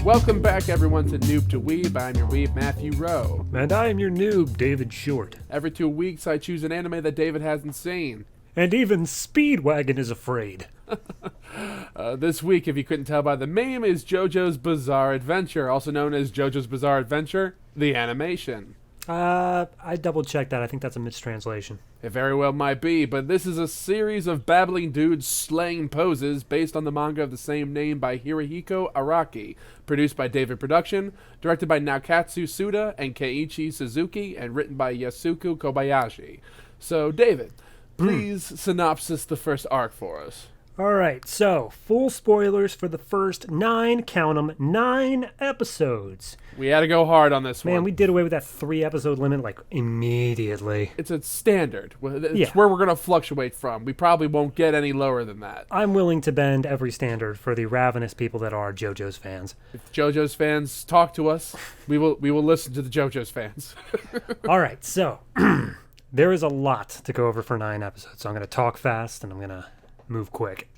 Welcome back, everyone, to Noob to Weeb. I'm your Weeb Matthew Roe. And I am your noob, David Short. Every 2 weeks, I choose an anime that David hasn't seen. And even Speedwagon is afraid. This week, if you couldn't tell by the meme, is JoJo's Bizarre Adventure, also known as JoJo's Bizarre Adventure, the animation. I double-checked that. I think that's a mistranslation. It very well might be, but this is a series of babbling dudes slaying poses based on the manga of the same name by Hirohiko Araki, produced by David Production, directed by Naokatsu Suda and Keiichi Suzuki, and written by Yasuko Kobayashi. So, David, please synopsis the first arc for us. Alright, so, full spoilers for the first 9 episodes. We had to go hard on this one. Man, we did away with that 3-episode limit, immediately. It's a standard. It's where we're going to fluctuate from. We probably won't get any lower than that. I'm willing to bend every standard for the ravenous people that are JoJo's fans. If JoJo's fans talk to us, we will listen to the JoJo's fans. Alright, so, there is a lot to go over for 9 episodes, so I'm going to talk fast and I'm going to move quick.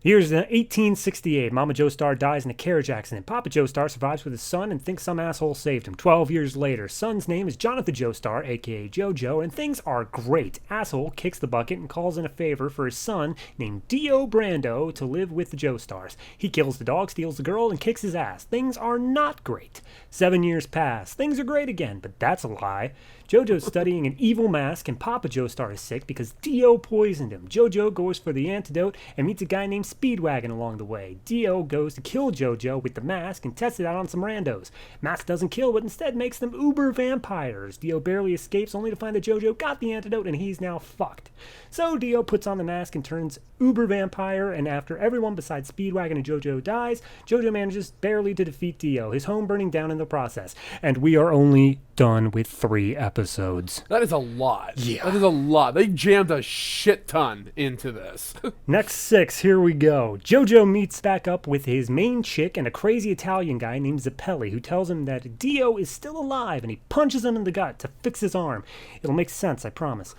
The year is 1868. Mama Joestar dies in a carriage accident. Papa Joestar survives with his son and thinks some asshole saved him. 12 years later, son's name is Jonathan Joestar, a.k.a. JoJo, and things are great. Asshole kicks the bucket and calls in a favor for his son named Dio Brando to live with the Joestars. He kills the dog, steals the girl, and kicks his ass. Things are not great. 7 years pass. Things are great again, but that's a lie. JoJo's studying an evil mask, and Papa Joestar is sick because Dio poisoned him. JoJo goes for the antidote and meets a guy named Speedwagon along the way. Dio goes to kill JoJo with the mask and tests it out on some randos. Mask doesn't kill, but instead makes them uber vampires. Dio barely escapes, only to find that JoJo got the antidote and he's now fucked. So Dio puts on the mask and turns uber vampire, and after everyone besides Speedwagon and JoJo dies, JoJo manages barely to defeat Dio, his home burning down in the process. And we are only done with 3 episodes. That is a lot. Yeah. That is a lot. They jammed a shit ton into this. Next 6, here we go. JoJo meets back up with his main chick and a crazy Italian guy named Zappelli, who tells him that Dio is still alive, and he punches him in the gut to fix his arm. It'll make sense, I promise.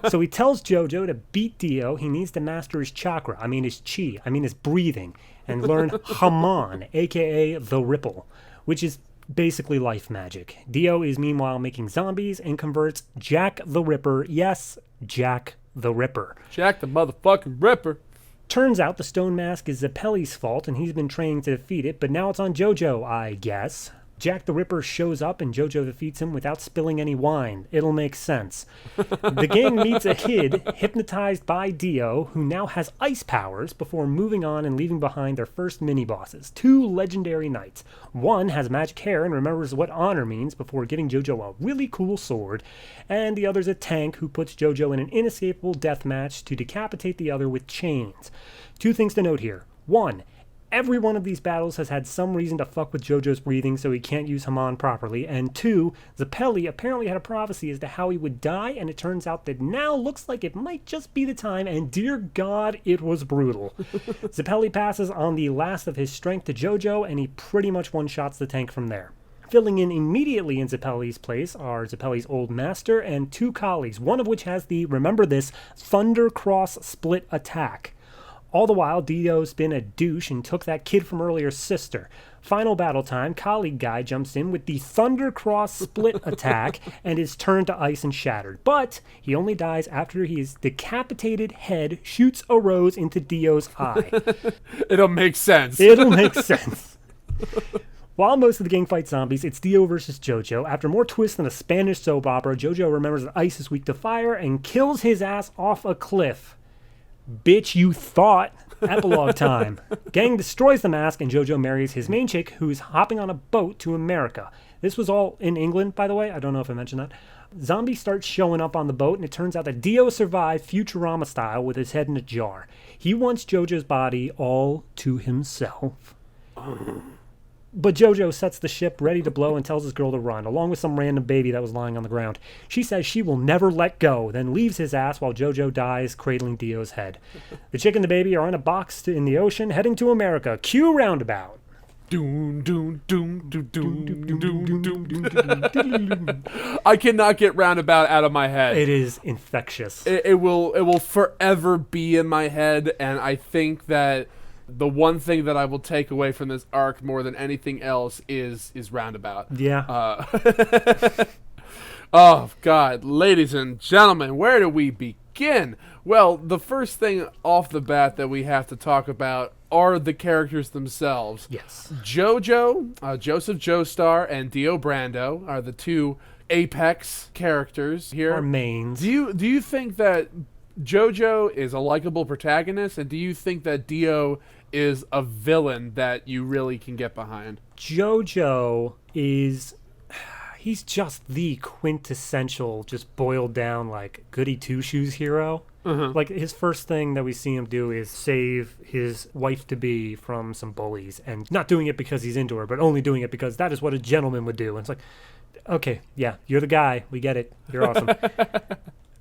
So he tells JoJo to beat Dio, he needs to master his chakra, his chi, his breathing, and learn Haman, aka the Ripple, which is basically life magic. Dio is meanwhile making zombies and converts Jack the Ripper. Yes, Jack the Ripper. Jack the motherfucking Ripper. Turns out the stone mask is Zappelli's fault and he's been training to defeat it, but now it's on JoJo, I guess. Jack the Ripper shows up and JoJo defeats him without spilling any wine. It'll make sense. The gang meets a kid hypnotized by Dio, who now has ice powers, before moving on and leaving behind their first mini-bosses, 2 legendary knights. One has magic hair and remembers what honor means before giving JoJo a really cool sword, and the other's a tank who puts JoJo in an inescapable death match to decapitate the other with chains. 2 things to note here. 1. Every one of these battles has had some reason to fuck with JoJo's breathing so he can't use Haman properly. And 2, Zappelli apparently had a prophecy as to how he would die, and it turns out that now looks like it might just be the time, and dear God, it was brutal. Zappelli passes on the last of his strength to JoJo, and he pretty much one-shots the tank from there. Filling in immediately in Zappelli's place are Zappelli's old master and 2 colleagues, one of which has the, remember this, Thunder Cross split attack. All the while, Dio's been a douche and took that kid from earlier's sister. Final battle time, colleague guy jumps in with the Thunder Cross split attack and is turned to ice and shattered. But he only dies after his decapitated head shoots a rose into Dio's eye. It'll make sense. It'll make sense. While most of the gang fight zombies, it's Dio versus JoJo. After more twists than a Spanish soap opera, JoJo remembers that ice is weak to fire and kills his ass off a cliff. Bitch, you thought. Epilogue time. Gang destroys the mask and JoJo marries his main chick, who's hopping on a boat to America. This was all in England, by the way. I don't know if I mentioned that. Zombies start showing up on the boat, and it turns out that Dio survived Futurama style with his head in a jar. He wants JoJo's body all to himself. But JoJo sets the ship ready to blow and tells his girl to run, along with some random baby that was lying on the ground. She says she will never let go, then leaves his ass while JoJo dies, cradling Dio's head. The chick and the baby are in a box in the ocean, heading to America. Cue roundabout. Doom, doom, doom, doom, doom, doom, doom, doom. I cannot get roundabout out of my head. It is infectious. It will forever be in my head, and I think that the one thing that I will take away from this arc more than anything else is roundabout. Yeah. Oh, God. Ladies and gentlemen, where do we begin? Well, the first thing off the bat that we have to talk about are the characters themselves. Yes. JoJo, Joseph Joestar, and Dio Brando are the two apex characters here. Our mains. Do you think that JoJo is a likable protagonist, and do you think that Dio is a villain that you really can get behind? JoJo is... he's just the quintessential, just boiled down, like, goody two-shoes hero. Like, his first thing that we see him do is save his wife-to-be from some bullies, and not doing it because he's into her, but only doing it because that is what a gentleman would do. And it's like, okay, yeah, you're the guy. We get it. You're awesome.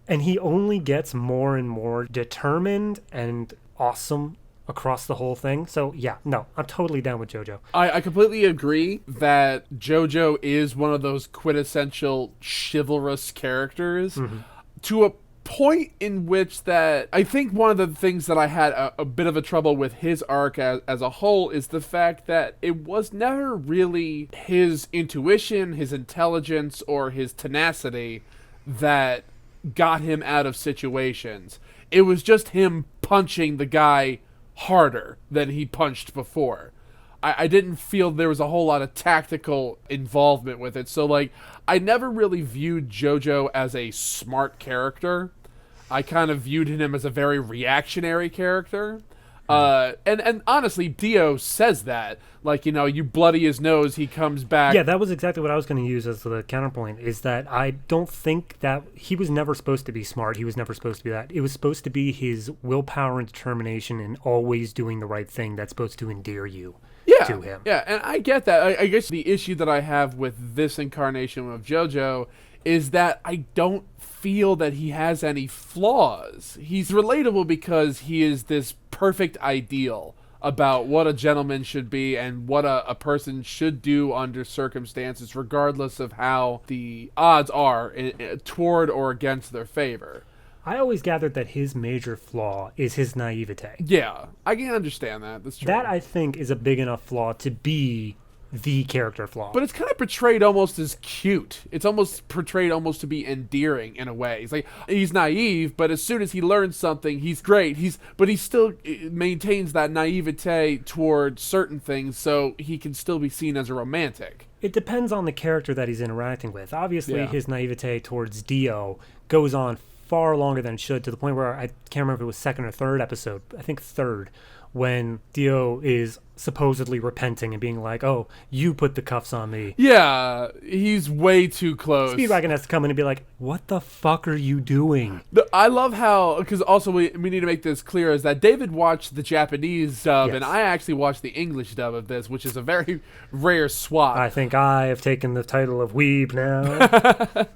And he only gets more and more determined and awesome across the whole thing. So, yeah, no, I'm totally down with JoJo. I completely agree that JoJo is one of those quintessential chivalrous characters to a point in which that I think one of the things that I had a bit of a trouble with his arc as a whole is the fact that it was never really his intuition, his intelligence, or his tenacity that got him out of situations. It was just him punching the guy harder than he punched before. I didn't feel there was a whole lot of tactical involvement with it. So, like, I never really viewed JoJo as a smart character. I kind of viewed him as a very reactionary character. And honestly, Dio says that. Like, you know, you bloody his nose, he comes back. Yeah, that was exactly what I was going to use as the counterpoint, is that I don't think that he was never supposed to be smart. He was never supposed to be that. It was supposed to be his willpower and determination and always doing the right thing that's supposed to endear you to him. Yeah, and I get that. I guess the issue that I have with this incarnation of JoJo is that I don't feel that he has any flaws. He's relatable because he is this perfect ideal about what a gentleman should be and what a person should do under circumstances, regardless of how the odds are toward or against their favor. I always gathered that his major flaw is his naivete. Yeah, I can understand that. That's true. That, I think, is a big enough flaw to be the character flaw. But it's kind of portrayed almost as cute. It's almost portrayed almost to be endearing in a way. It's like, he's naive, but as soon as he learns something, he's great. But he still maintains that naivete toward certain things, so he can still be seen as a romantic. It depends on the character that he's interacting with. Obviously, his naivete towards Dio goes on far longer than it should, to the point where I can't remember if it was second or third episode. I think third, when Dio is supposedly repenting and being like, oh, you put the cuffs on me. Yeah, he's way too close. Speedwagon has to come in and be like, what the fuck are you doing? I love how, because also we need to make this clear, is that David watched the Japanese dub, and I actually watched the English dub of this, which is a very rare swap. I think I have taken the title of Weeb now.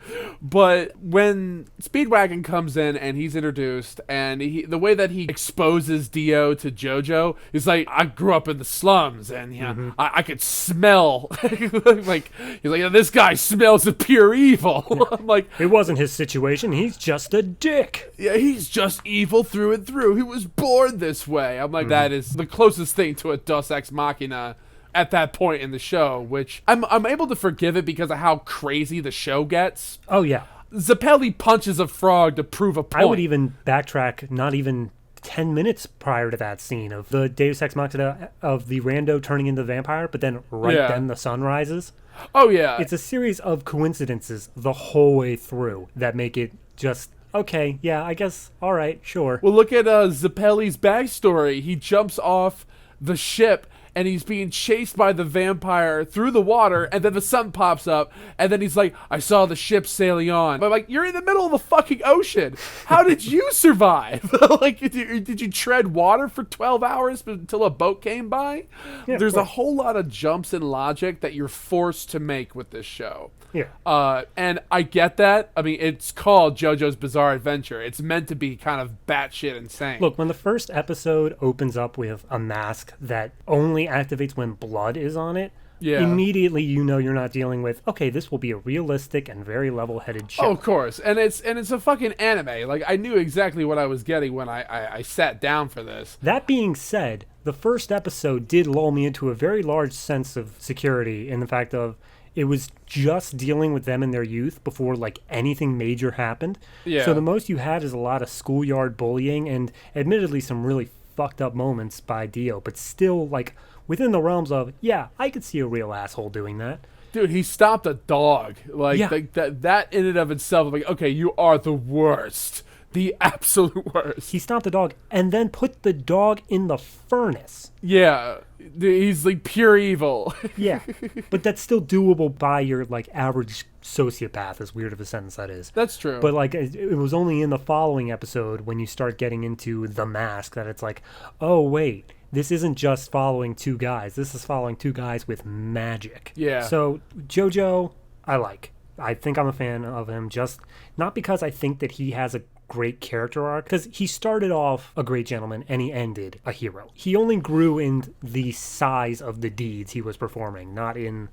But when Speedwagon comes in and he's introduced, and the way that he exposes Dio to JoJo is like, I grew up in the slums, and you know, I could smell like, he's like, this guy smells of pure evil. Yeah. I'm like, it wasn't his situation, he's just a dick. Yeah, he's just evil through and through. He was born this way. I'm like, that is the closest thing to a Deus Ex Machina at that point in the show, which I'm able to forgive it because of how crazy the show gets. Oh yeah, Zappelli punches a frog to prove a point. I would even backtrack not even 10 minutes prior to that scene of the Deus Ex Machina of the rando turning into the vampire, but then then the sun rises. Oh yeah, it's a series of coincidences the whole way through that make it just okay. Yeah, I guess. All right, sure. Well, look at Zappelli's backstory. He jumps off the ship and he's being chased by the vampire through the water, and then the sun pops up, and then he's like, I saw the ship sailing on. But I'm like, you're in the middle of the fucking ocean. How did you survive? Like, did you tread water for 12 hours until a boat came by? Yeah, there's a whole lot of jumps in logic that you're forced to make with this show. Yeah. And I get that. I mean, it's called JoJo's Bizarre Adventure. It's meant to be kind of batshit insane. Look, when the first episode opens up with a mask that only activates when blood is on it, immediately you know you're not dealing with, okay, this will be a realistic and very level-headed show. Oh, of course. And it's a fucking anime. Like, I knew exactly what I was getting when I sat down for this. That being said, the first episode did lull me into a very large sense of security in the fact of it was just dealing with them in their youth before, like, anything major happened. Yeah. So the most you had is a lot of schoolyard bullying and admittedly some really fucked up moments by Dio, but still, like, within the realms of, yeah, I could see a real asshole doing that. Dude, he stopped a dog. Like, Yeah. that in and of itself, like, okay, you are the worst. The absolute worst. He stomped the dog and then put the dog in the furnace. Yeah. He's, like, pure evil. Yeah. But that's still doable by your, like, average sociopath, as weird of a sentence that is. That's true. But, like, it was only in the following episode when you start getting into the mask that it's like, oh, wait, this isn't just following two guys. This is following two guys with magic. Yeah. So, JoJo, I like. I think I'm a fan of him, just not because I think that he has a great character arc, because he started off a great gentleman and he ended a hero. He only grew in the size of the deeds he was performing, not in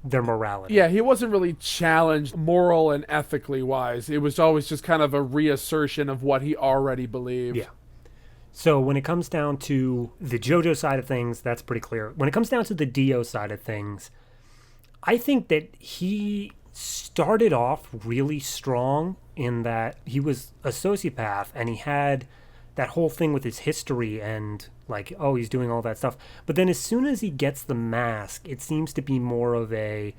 their morality. Yeah, he wasn't really challenged moral and ethically wise. It was always just kind of a reassertion of what he already believed. Yeah. So when it comes down to the JoJo side of things, that's pretty clear. When it comes down to the Dio side of things, I think that he started off really strong in that he was a sociopath and he had that whole thing with his history and like, oh, he's doing all that stuff. But then as soon as he gets the mask, it seems to be more of a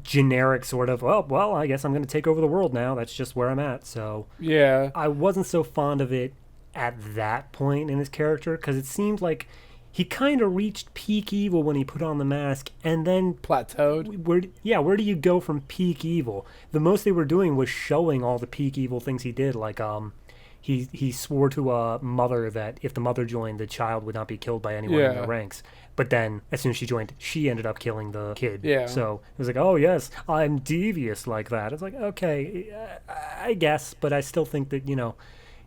generic sort of, well, I guess I'm going to take over the world now. That's just where I'm at. So Yeah. I wasn't so fond of it at that point in his character because it seemed like he kind of reached peak evil when he put on the mask, and then Plateaued. where do you go from peak evil? The most they were doing was showing all the peak evil things he did, like he swore to a mother that if the mother joined, the child would not be killed by anyone in the ranks. But then, as soon as she joined, she ended up killing the kid. Yeah. So it was like, oh yes, I'm devious like that. It's like, okay, I guess, but I still think that, you know,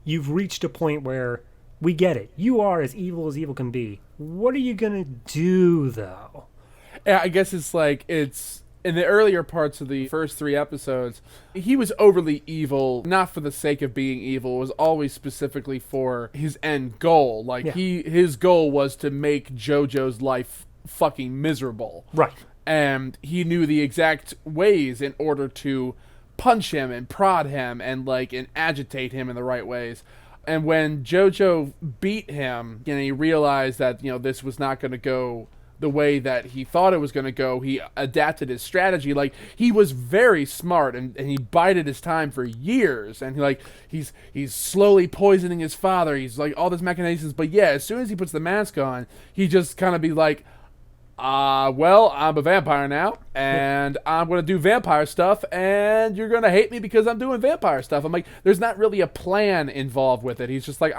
you've reached a point where we get it. You are as evil can be. What are you gonna do, though? Yeah, I guess it's like, it's in the earlier parts of the first 3 episodes, he was overly evil, not for the sake of being evil. It was always specifically for his end goal. Like, his goal was to make JoJo's life fucking miserable. Right. And he knew the exact ways in order to punch him and prod him and agitate him in the right ways. And when JoJo beat him, and he realized that, you know, this was not going to go the way that he thought it was going to go, he adapted his strategy. Like, he was very smart, and he bided his time for years. And he's slowly poisoning his father. He's like all these machinations. But yeah, as soon as he puts the mask on, he just kind of be like, well, I'm a vampire now, and I'm going to do vampire stuff, and you're going to hate me because I'm doing vampire stuff. I'm like, there's not really a plan involved with it. He's just like,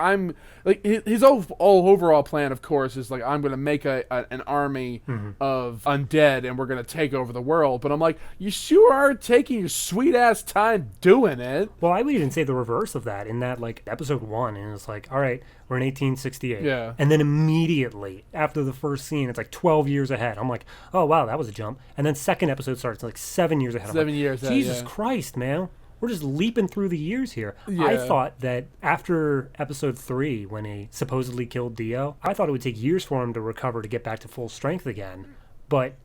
his overall plan, of course, is like, I'm going to make an army of undead, and we're going to take over the world. But I'm like, you sure are taking your sweet-ass time doing it. Well, I would even say the reverse of that, in that, like, episode 1, and it's like, all right, we're in 1868. Yeah. And then immediately, after the first scene, it's like 12 years ahead. I'm like, oh, wow, that was a jump. And then second episode starts like 7 years ahead. 7 years ahead, Jesus Christ, man. We're just leaping through the years here. Yeah. I thought that after episode 3, when he supposedly killed Dio, I thought it would take years for him to recover to get back to full strength again. But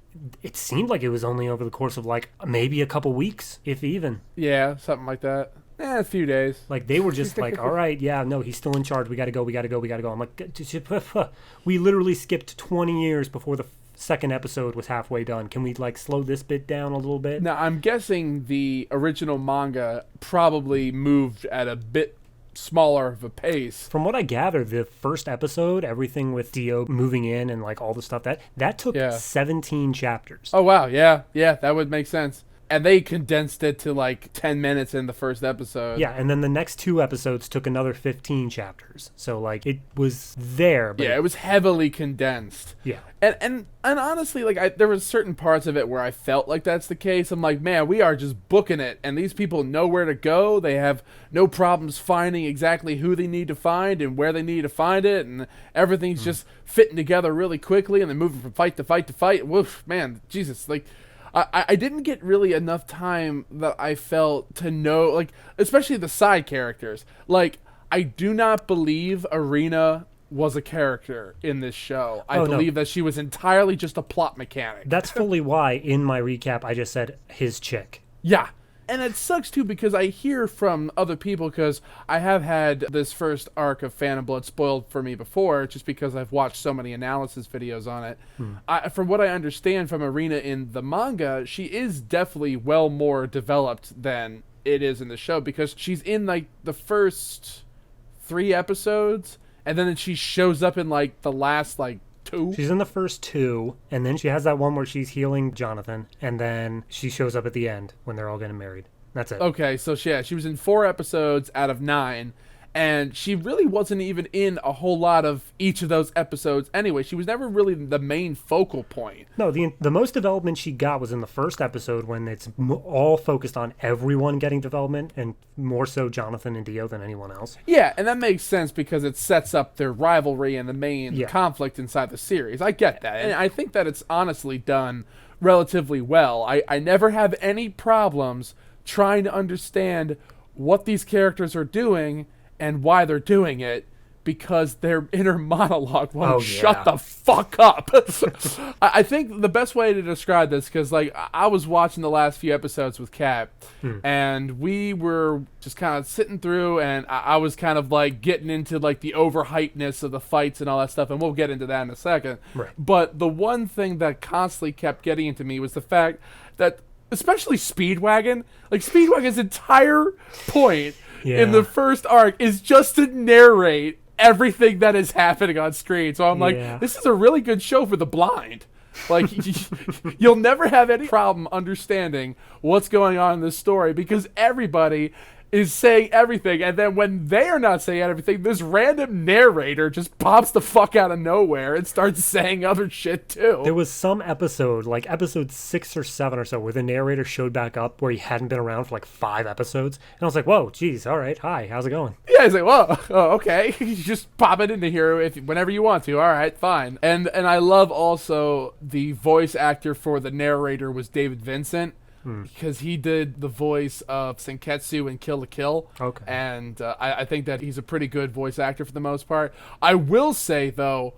it seemed like it was only over the course of like maybe a couple weeks, if even. Yeah, something like that. A few days. Like, they were just like, all right, yeah, no, he's still in charge. We got to go. I'm like, we literally skipped 20 years before the second episode was halfway done. Can we, like, slow this bit down a little bit? Now, I'm guessing the original manga probably moved at a bit smaller of a pace. From what I gather, the first episode, everything with Dio moving in and like all the stuff, that took 17 chapters. Oh, wow. Yeah, that would make sense. And they condensed it to like 10 minutes in the first episode. Yeah, and then the next 2 episodes took another 15 chapters. So like it was there, but it was heavily condensed. Yeah. And honestly, like there was certain parts of it where I felt like that's the case. I'm like, man, we are just booking it, and these people know where to go. They have no problems finding exactly who they need to find and where they need to find it, and everything's just fitting together really quickly, and they're moving from fight to fight to fight. Woof, man, Jesus, like. I didn't get really enough time that I felt to know, like, especially the side characters. Like, I do not believe Arena was a character in this show. I believe that she was entirely just a plot mechanic. That's fully why, in my recap, I just said his chick. Yeah. And it sucks, too, because I hear from other people, because I have had this first arc of Phantom Blood spoiled for me before, just because I've watched so many analysis videos on it. From what I understand from Arena in the manga, she is definitely well more developed than it is in the show, because she's in, like, the first 3 episodes, and then she shows up in, like, the last, like, 2. She's in the first 2, and then she has that one where she's healing Jonathan, and then she shows up at the end when they're all getting married. That's it. Okay, so she was in 4 episodes out of 9, and she really wasn't even in a whole lot of each of those episodes anyway. She was never really the main focal point. No, the most development she got was in the first episode, when it's all focused on everyone getting development, and more so Jonathan and Dio than anyone else. Yeah, and that makes sense because it sets up their rivalry and the main conflict inside the series. I get that, and I think that it's honestly done relatively well. I never have any problems trying to understand what these characters are doing and why they're doing it, because their inner monologue won't shut the fuck up. I think the best way to describe this, because like I was watching the last few episodes with Kat, and we were just kind of sitting through, and I was kind of like getting into like the overhypeness of the fights and all that stuff, and we'll get into that in a second. Right. But the one thing that constantly kept getting into me was the fact that, especially Speedwagon's entire point in the first arc is just to narrate everything that is happening on screen. So I'm like, this is a really good show for the blind. Like, you'll never have any problem understanding what's going on in this story, because everybody is saying everything, and then when they are not saying everything, this random narrator just pops the fuck out of nowhere and starts saying other shit too. There was some episode, like episode 6 or 7 or so, where the narrator showed back up where he hadn't been around for like 5 episodes, and I was like, whoa, geez, all right, hi, how's it going? Yeah, he's like, whoa, oh, okay, you just pop it into here whenever you want to, all right, fine. And I love also the voice actor for the narrator was David Vincent, because he did the voice of Senketsu in Kill la Kill. Okay. And I think that he's a pretty good voice actor for the most part. I will say, though,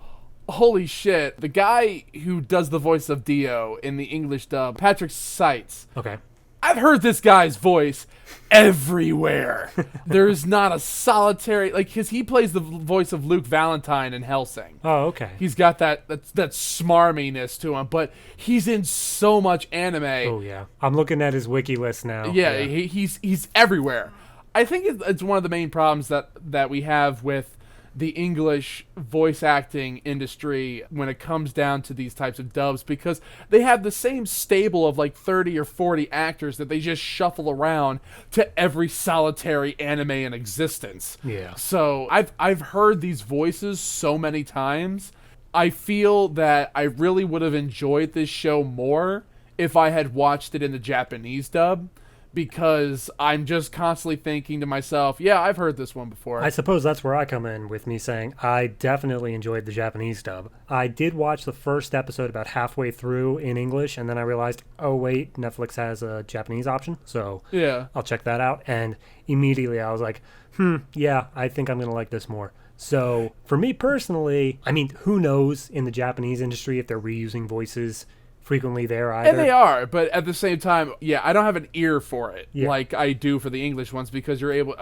holy shit, the guy who does the voice of Dio in the English dub, Patrick Seitz. Okay. I've heard this guy's voice everywhere. There's not a solitary, like, because he plays the voice of Luke Valentine in Hellsing. Oh, okay. He's got that smarminess to him, but he's in so much anime. Oh yeah, I'm looking at his wiki list now. Yeah. He's everywhere. I think it's one of the main problems that we have with the English voice acting industry when it comes down to these types of dubs, because they have the same stable of like 30 or 40 actors that they just shuffle around to every solitary anime in existence. Yeah. So I've heard these voices so many times. I feel that I really would have enjoyed this show more if I had watched it in the Japanese dub, because I'm just constantly thinking to myself, yeah, I've heard this one before. I suppose that's where I come in with me saying I definitely enjoyed the Japanese dub. I did watch the first episode about halfway through in English, and then I realized, oh wait, Netflix has a Japanese option, so yeah, I'll check that out. And immediately I was like, yeah, I think I'm going to like this more. So for me personally, I mean, who knows in the Japanese industry if they're reusing voices frequently there either. And they are, but at the same time, yeah, I don't have an ear for it like I do for the English ones, because we're able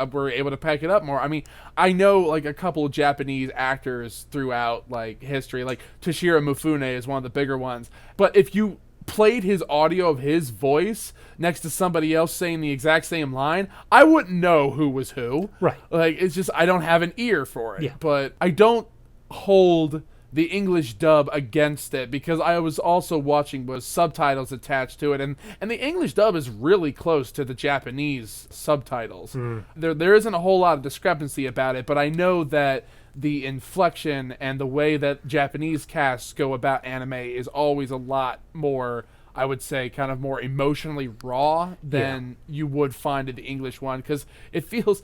to pack it up more. I mean, I know like a couple of Japanese actors throughout like history, like Toshiro Mifune is one of the bigger ones. But if you played his audio of his voice next to somebody else saying the exact same line, I wouldn't know who was who. Right. Like, it's just, I don't have an ear for it. Yeah. But I don't hold the English dub against it, because I was also watching with subtitles attached to it, and the English dub is really close to the Japanese subtitles. There isn't a whole lot of discrepancy about it, but I know that the inflection and the way that Japanese casts go about anime is always a lot more, I would say, kind of more emotionally raw than you would find in the English one, because it feels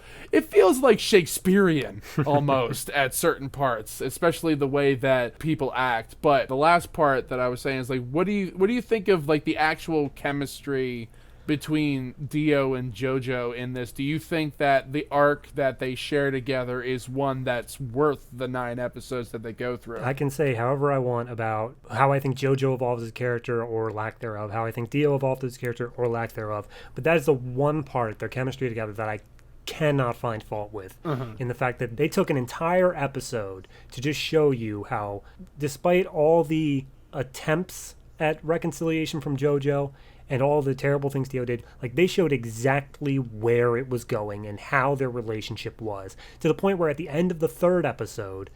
like Shakespearean almost at certain parts, especially the way that people act. But the last part that I was saying is like, what do you think of like the actual chemistry between Dio and JoJo in this? Do you think that the arc that they share together is one that's worth the 9 episodes that they go through? I can say however I want about how I think JoJo evolves as a character or lack thereof, how I think Dio evolved as a character or lack thereof, but that is the one part, their chemistry together, that I cannot find fault with, in the fact that they took an entire episode to just show you how, despite all the attempts at reconciliation from JoJo and all the terrible things Dio did, like, they showed exactly where it was going and how their relationship was, to the point where at the end of the 3rd episode,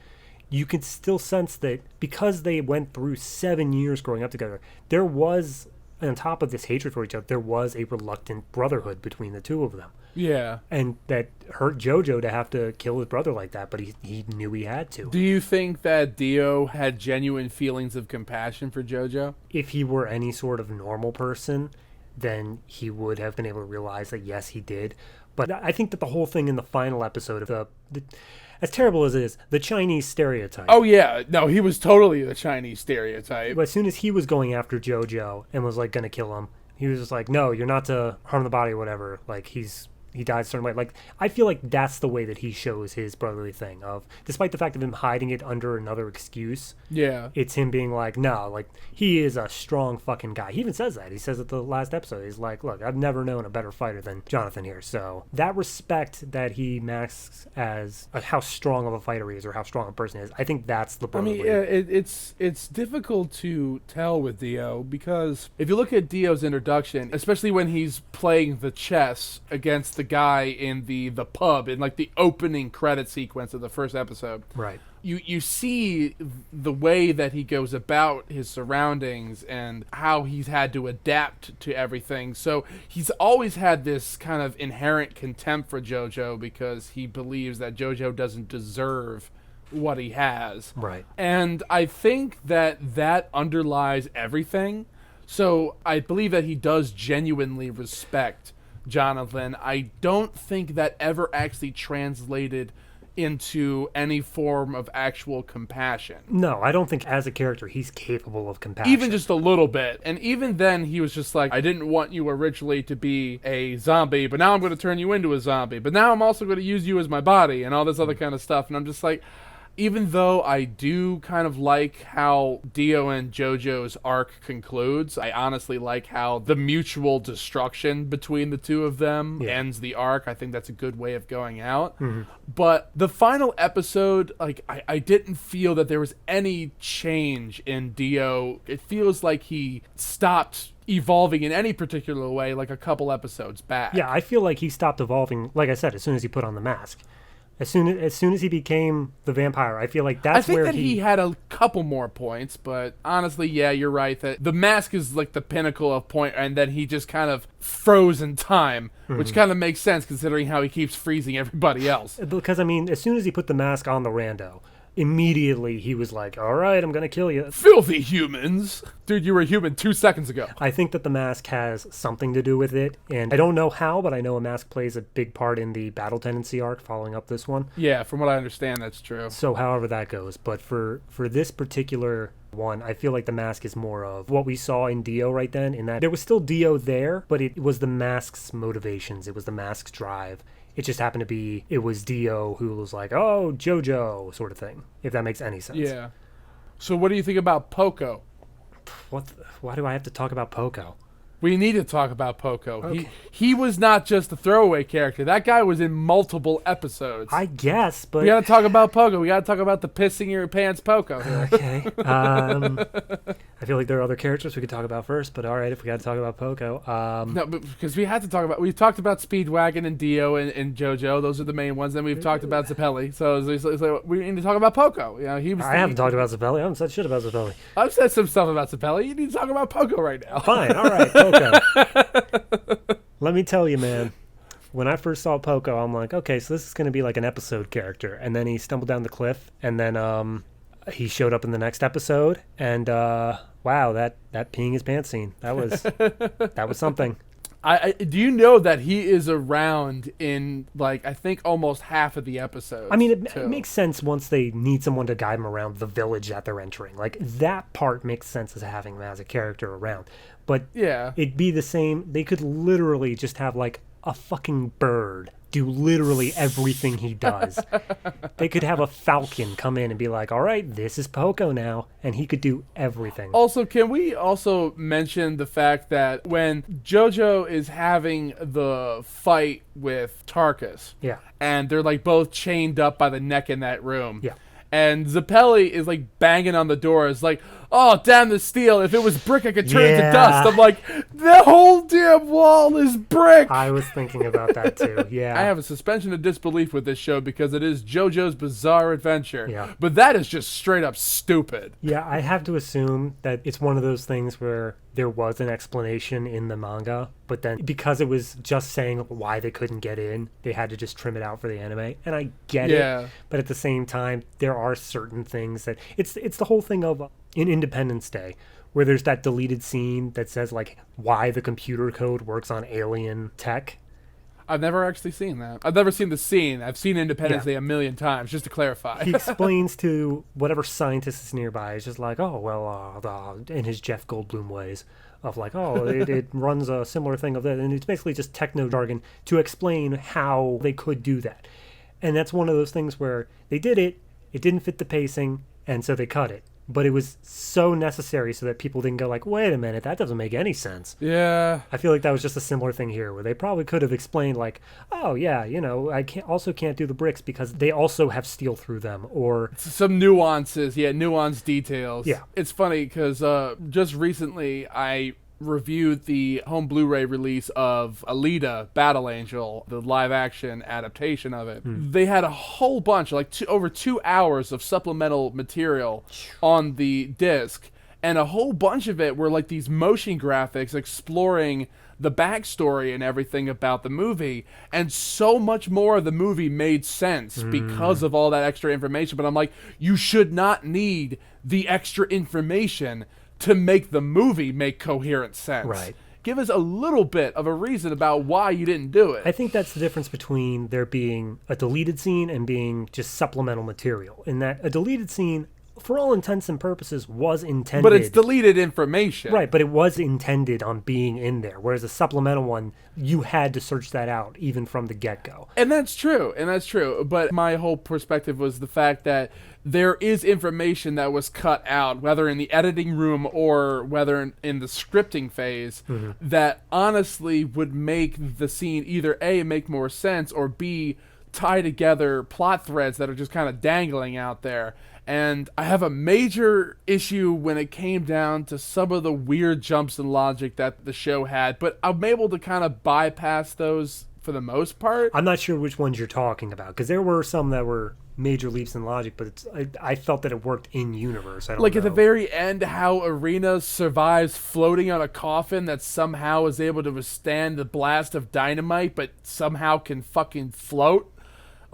you can still sense that because they went through 7 years growing up together, there was, on top of this hatred for each other, there was a reluctant brotherhood between the two of them. Yeah. And that hurt JoJo to have to kill his brother like that, but he knew he had to. Do you think that Dio had genuine feelings of compassion for JoJo? If he were any sort of normal person, then he would have been able to realize that, yes, he did. But I think that the whole thing in the final episode of the as terrible as it is, the Chinese stereotype. Oh, yeah. No, he was totally the Chinese stereotype. But as soon as he was going after JoJo and was, like, going to kill him, he was just like, no, you're not to harm the body or whatever. Like, he died a certain way. Like, I feel like that's the way that he shows his brotherly thing of, despite the fact of him hiding it under another excuse. Yeah. It's him being like, no, like, he is a strong fucking guy. He even says that. He says at the last episode, he's like, look, I've never known a better fighter than Jonathan here. So that respect that he masks as how strong of a fighter he is or how strong a person is, I think that's the brotherly. I mean, it's difficult to tell with Dio, because if you look at Dio's introduction, especially when he's playing the chess against the guy in the pub in like the opening credit sequence of the 1st episode, right, you see the way that he goes about his surroundings and how he's had to adapt to everything. So he's always had this kind of inherent contempt for JoJo, because he believes that JoJo doesn't deserve what he has. Right. And I think that underlies everything. So I believe that he does genuinely respect Jonathan. I don't think that ever actually translated into any form of actual compassion. No, I don't think as a character he's capable of compassion. Even just a little bit. And even then he was just like, I didn't want you originally to be a zombie, but now I'm going to turn you into a zombie. But now I'm also going to use you as my body and all this other kind of stuff. And I'm just like, even though I do kind of like how Dio and JoJo's arc concludes, I honestly like how the mutual destruction between the two of them ends the arc. I think that's a good way of going out. But the final episode, like, I didn't feel that there was any change in Dio. It feels like he stopped evolving in any particular way, like a couple episodes back. Yeah, I feel like he stopped evolving, like I said, as soon as he put on the mask. As soon as he became the vampire, I feel like that's where I think that he had a couple more points, but honestly, yeah, you're right that the mask is like the pinnacle of point, and then he just kind of froze in time, which kind of makes sense considering how he keeps freezing everybody else. Because, I mean, as soon as he put the mask on the rando, immediately he was like, all right, I'm going to kill you. Filthy humans. Dude, you were a human 2 seconds ago. I think that the mask has something to do with it, and I don't know how, but I know a mask plays a big part in the battle tendency arc following up this one. Yeah, from what I understand, that's true. So however that goes, but for this particular one, I feel like the mask is more of what we saw in Dio right then, in that there was still Dio there, but it was the mask's motivations, it was the mask's drive. It just happened to be, it was Dio who was like, oh, JoJo, sort of thing, if that makes any sense. Yeah. So what do you think about Poco? Why do I have to talk about Poco? We need to talk about Poco. Okay. He was not just a throwaway character. That guy was in multiple episodes. I guess, but... We got to talk about Poco. We got to talk about the pissing your pants Poco here. Okay. I feel like there are other characters we could talk about first, but all right, if we got to talk about Poco. No, but because we had to talk about... We've talked about Speedwagon and Dio and JoJo. Those are the main ones. Then we've talked about Zappelli. So it's like, we need to talk about Poco. You know, I haven't talked about Zappelli. I haven't said shit about Zappelli. I've said some stuff about Zappelli. You need to talk about Poco right now. Fine. All right, Poco. Let me tell you, man. When I first saw Poco, I'm like, okay, so this is going to be like an episode character. And then he stumbled down the cliff, and then he showed up in the next episode. And wow, that peeing his pants scene, that was something. Do you know that he is around in, like, I think almost half of the episodes? I mean, it makes sense once they need someone to guide them around the village that they're entering. Like, that part makes sense as having him as a character around. But yeah, it'd be the same. They could literally just have, like, a fucking bird do literally everything he does. They could have a falcon come in and be like, all right, this is Poco now, and he could do everything. Also, can we also mention the fact that when JoJo is having the fight with Tarkus, Yeah. and they're like both chained up by the neck in that room, Yeah. and Zappelli is like banging on the door, is like, oh, damn the steel, if it was brick I could turn it to Yeah. dust. I'm like, the whole damn wall is brick. I was thinking about that too. Yeah. I have a suspension of disbelief with this show because it is JoJo's Bizarre Adventure. Yeah. But that is just straight up stupid. Yeah, I have to assume that it's one of those things where there was an explanation in the manga, but then because it was just saying why they couldn't get in, they had to just trim it out for the anime. And I get it, but at the same time, there are certain things that it's the whole thing of in Independence Day, where there's that deleted scene that says like why the computer code works on alien tech. I've never actually seen that. I've never seen the scene. I've seen Independence Yeah. Day a million times, just to clarify. He explains to whatever scientist is nearby. It's just like, oh, well, in his Jeff Goldblum ways of like, oh, it runs a similar thing of that. And it's basically just techno jargon to explain how they could do that. And that's one of those things where they did it, it didn't fit the pacing, and so they cut it. But it was so necessary so that people didn't go like, wait a minute, that doesn't make any sense. Yeah. I feel like that was just a similar thing here where they probably could have explained like, oh yeah, you know, I can't do the bricks because they also have steel through them, or Some nuances, nuanced details. Yeah. It's funny because just recently I reviewed the home Blu-ray release of Alita Battle Angel, the live-action adaptation of it. They had a whole bunch, like over 2 hours of supplemental material on the disc, and a whole bunch of it were like these motion graphics exploring the backstory and everything about the movie, and so much more of the movie made sense because of all that extra information. But I'm like, you should not need the extra information to make the movie make coherent sense. Right. Give us a little bit of a reason about why you didn't do it. I think that's the difference between there being a deleted scene and being just supplemental material. In that a deleted scene, for all intents and purposes, was intended. But it's deleted information. Right, but it was intended on being in there. Whereas a supplemental one, you had to search that out even from the get-go. And that's true. But my whole perspective was the fact that there is information that was cut out, whether in the editing room or whether in the scripting phase, that honestly would make the scene either A, make more sense, or B, tie together plot threads that are just kind of dangling out there. And I have a major issue when it came down to some of the weird jumps in logic that the show had, but I'm able to kind of bypass those for the most part. I'm not sure which ones you're talking about, because there were some that were major leaps in logic, but I felt that it worked in universe. I don't Like know. at the very end, how Arena survives floating on a coffin that somehow is able to withstand the blast of dynamite, but somehow can fucking float.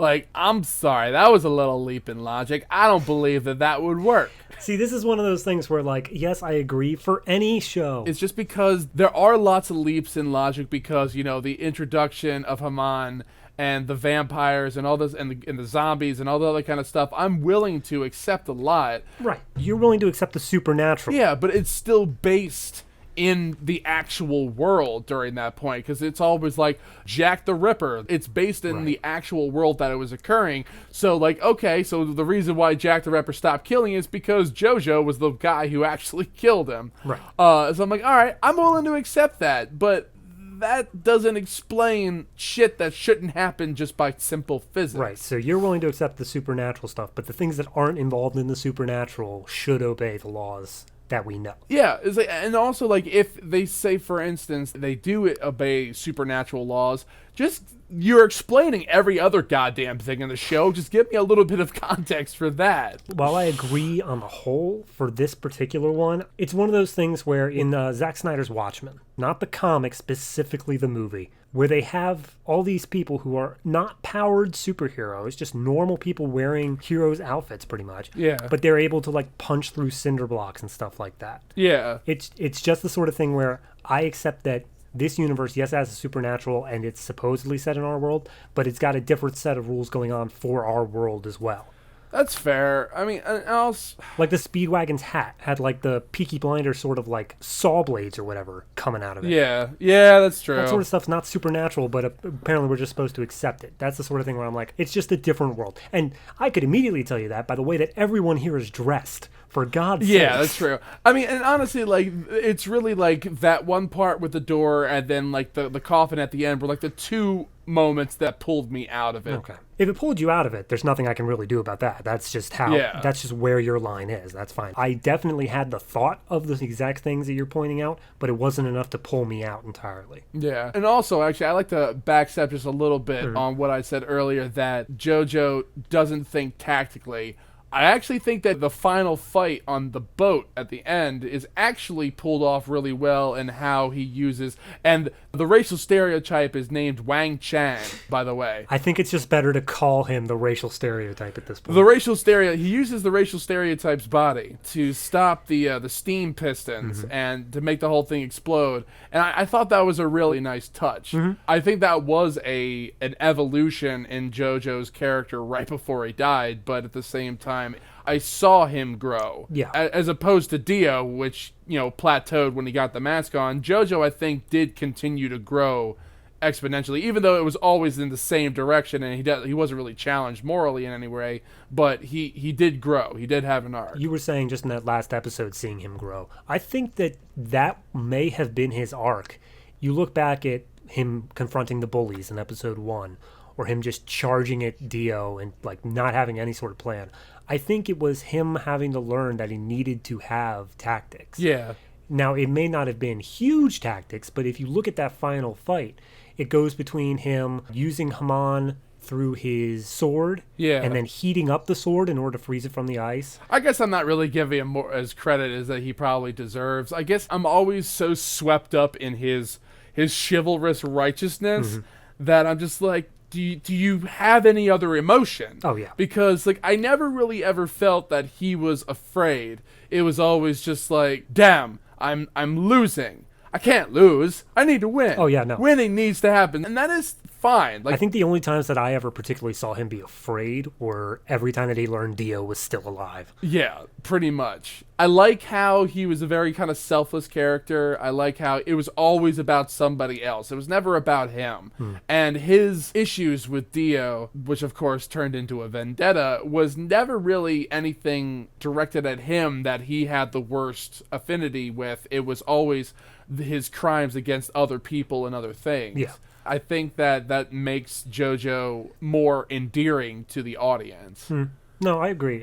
Like, I'm sorry, that was a little leap in logic. I don't believe that would work. See, this is one of those things where, like, yes, I agree for any show. It's just because there are lots of leaps in logic because, you know, the introduction of Haman and the vampires and all this and the zombies and all the other kind of stuff, I'm willing to accept a lot. Right. You're willing to accept the supernatural. Yeah, but it's still based in the actual world during that point, because it's always like Jack the Ripper. It's based in the actual world that it was occurring. So like, okay, so the reason why Jack the Ripper stopped killing is because JoJo was the guy who actually killed him. Right. So I'm like, all right, I'm willing to accept that, but that doesn't explain shit that shouldn't happen just by simple physics. Right, so you're willing to accept the supernatural stuff, but the things that aren't involved in the supernatural should obey the laws that we know. Yeah, it's like, and also, like, if they say, for instance, they do obey supernatural laws, just, you're explaining every other goddamn thing in the show. Just give me a little bit of context for that. While I agree on the whole for this particular one, it's one of those things where in Zack Snyder's Watchmen, not the comic, specifically the movie, where they have all these people who are not powered superheroes, just normal people wearing heroes' outfits pretty much. Yeah. But they're able to like punch through cinder blocks and stuff like that. Yeah. It's just the sort of thing where I accept that this universe, yes, has a supernatural and it's supposedly set in our world, but it's got a different set of rules going on for our world as well. That's fair. I mean, else, like the Speedwagon's hat had like the Peaky Blinders sort of like saw blades or whatever coming out of it. Yeah, that's true. That sort of stuff's not supernatural, but apparently we're just supposed to accept it. That's the sort of thing where I'm like, it's just a different world. And I could immediately tell you that by the way that everyone here is dressed. For God's sake. Yeah, that's true. I mean, and honestly, like, it's really like that one part with the door and then like the coffin at the end were like the two moments that pulled me out of it. Okay. If it pulled you out of it, there's nothing I can really do about that. That's just that's just where your line is. That's fine. I definitely had the thought of the exact things that you're pointing out, but it wasn't enough to pull me out entirely. Yeah. And also, actually, I like to backstep just a little bit on what I said earlier, that JoJo doesn't think tactically. I actually think that the final fight on the boat at the end is actually pulled off really well in how he uses, and the racial stereotype is named Wang Chan, by the way. I think it's just better to call him the racial stereotype at this point. He uses the racial stereotype's body to stop the steam pistons and to make the whole thing explode, and I thought that was a really nice touch. I think that was an evolution in JoJo's character right before he died, but at the same time, I saw him grow. Yeah. As opposed to Dio, which, plateaued when he got the mask on. JoJo, I think, did continue to grow exponentially, even though it was always in the same direction, and he wasn't really challenged morally in any way, but he did grow. He did have an arc. You were saying just in that last episode, seeing him grow. I think that may have been his arc. You look back at him confronting the bullies in episode 1, or him just charging at Dio and like not having any sort of plan. I think it was him having to learn that he needed to have tactics. Yeah. Now, it may not have been huge tactics, but if you look at that final fight, it goes between him using Haman through his sword and then heating up the sword in order to freeze it from the ice. I guess I'm not really giving him more as credit as that he probably deserves. I guess I'm always so swept up in his chivalrous righteousness that I'm just like, do you have any other emotion? Oh, yeah. Because, like, I never really ever felt that he was afraid. It was always just like, damn, I'm losing. I can't lose. I need to win. Oh, yeah, no. Winning needs to happen. And that is fine. Like, I think the only times that I ever particularly saw him be afraid were every time that he learned Dio was still alive. Yeah, pretty much. I like how he was a very kind of selfless character. I like how it was always about somebody else. It was never about him. And his issues with Dio, which of course turned into a vendetta, was never really anything directed at him that he had the worst affinity with. It was always his crimes against other people and other things. Yeah. I think that makes JoJo more endearing to the audience. No, I agree.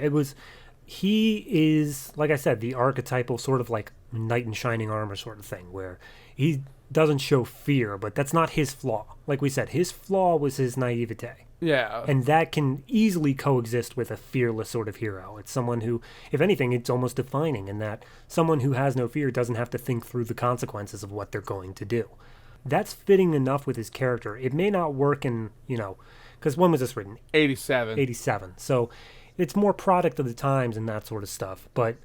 He is, like I said, the archetypal sort of like knight in shining armor sort of thing, where he doesn't show fear, but that's not his flaw. Like we said, his flaw was his naivete. Yeah. And that can easily coexist with a fearless sort of hero. It's someone who, if anything, it's almost defining in that someone who has no fear doesn't have to think through the consequences of what they're going to do. That's fitting enough with his character. It may not work in, because when was this written? 87. 87. So it's more product of the times and that sort of stuff. But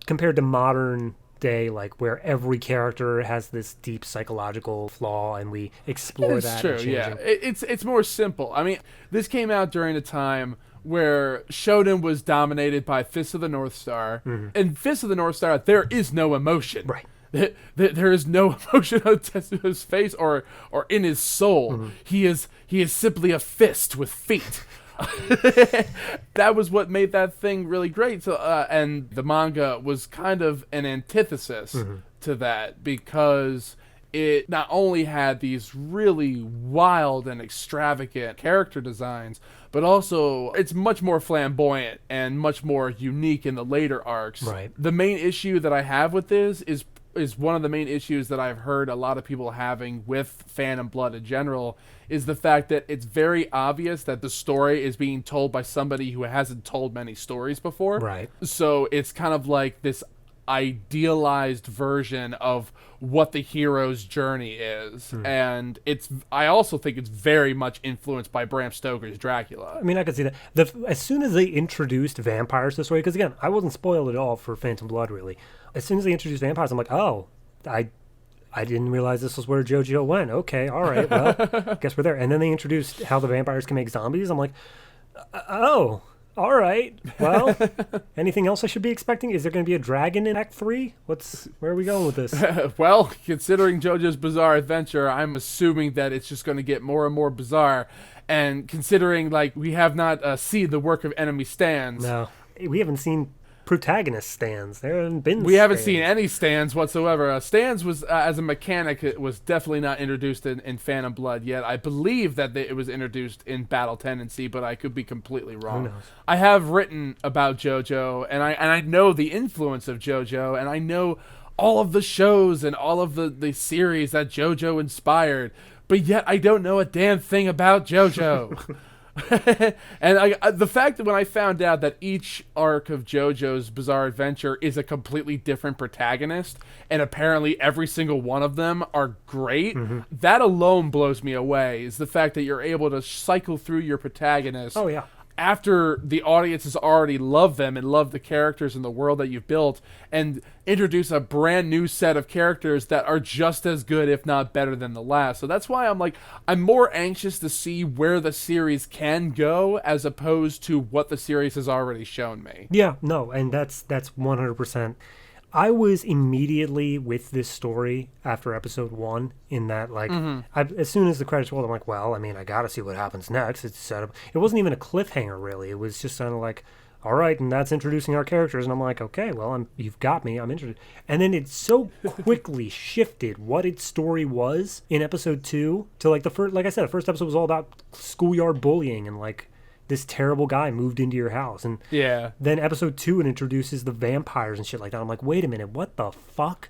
compared to modern day, like where every character has this deep psychological flaw and we explore that. It's true, yeah. It's more simple. I mean, this came out during a time where Shonen was dominated by Fist of the North Star. And Fist of the North Star, there is no emotion. Right. there is no emotion on Tetsuo's face or in his soul. He is simply a fist with feet. That was what made that thing really great. So, and the manga was kind of an antithesis to that, because it not only had these really wild and extravagant character designs, but also it's much more flamboyant and much more unique in the later arcs. Right. The main issue that I have with this is one of the main issues that I've heard a lot of people having with Phantom Blood in general, is the fact that it's very obvious that the story is being told by somebody who hasn't told many stories before. Right. So it's kind of like this idealized version of what the hero's journey is. And I also think it's very much influenced by Bram Stoker's Dracula. I mean, I could see that. As soon as they introduced vampires to the story, because again, I wasn't spoiled at all for Phantom Blood, really. As soon as they introduced vampires, I'm like, oh, I didn't realize this was where JoJo went. Okay, all right, well, guess we're there. And then they introduced how the vampires can make zombies. I'm like, oh, all right. Well, anything else I should be expecting? Is there going to be a dragon in Act 3? Where are we going with this? Well, considering JoJo's Bizarre Adventure, I'm assuming that it's just going to get more and more bizarre. And considering, like, we have not seen the work of enemy stands. No, we haven't seen protagonist stands. There haven't been We haven't seen any stands whatsoever. Stands was, as a mechanic, it was definitely not introduced in Phantom Blood yet. I believe that it was introduced in Battle Tendency, but I could be completely wrong. Who knows? I have written about JoJo, and I know the influence of JoJo, and I know all of the shows and all of the series that JoJo inspired, but yet I don't know a damn thing about JoJo. And the fact that when I found out that each arc of JoJo's Bizarre Adventure is a completely different protagonist, and apparently every single one of them are great, that alone blows me away, is the fact that you're able to cycle through your protagonists. Oh, yeah. After the audience has already loved them and loved the characters and the world that you've built, and introduce a brand new set of characters that are just as good, if not better, than the last. So that's why I'm more anxious to see where the series can go, as opposed to what the series has already shown me. Yeah, no, and that's 100%. I was immediately with this story after episode 1, in that, like, as soon as the credits rolled, I'm like, well, I mean, I gotta see what happens next. It's set up. It wasn't even a cliffhanger, really. It was just kind of like, all right, and that's introducing our characters, and I'm like, okay, well, you've got me. I'm interested. And then it so quickly shifted what its story was in episode 2 to, like, like I said, the first episode was all about schoolyard bullying and, like, this terrible guy moved into your house. And yeah. Then episode 2, it introduces the vampires and shit like that. I'm like, wait a minute, what the fuck?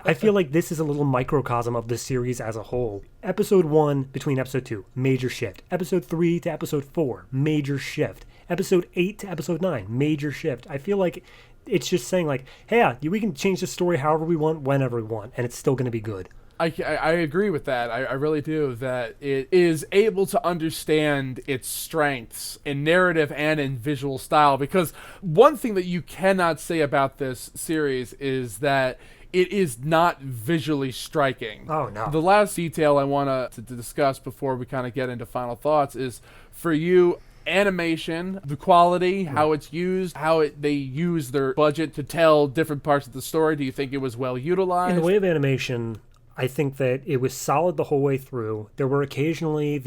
I feel like this is a little microcosm of the series as a whole. Episode 1 between episode 2, major shift. Episode 3 to episode 4, major shift. Episode 8 to episode 9, major shift. I feel like it's just saying, like, hey, yeah, we can change the story however we want, whenever we want, and it's still going to be good. I agree with that. I really do. That it is able to understand its strengths in narrative and in visual style. Because one thing that you cannot say about this series is that it is not visually striking. Oh, no. The last detail I want to discuss before we kind of get into final thoughts is, for you, animation, the quality, how it's used, they use their budget to tell different parts of the story. Do you think it was well utilized? In the way of animation, I think that it was solid the whole way through. There were occasionally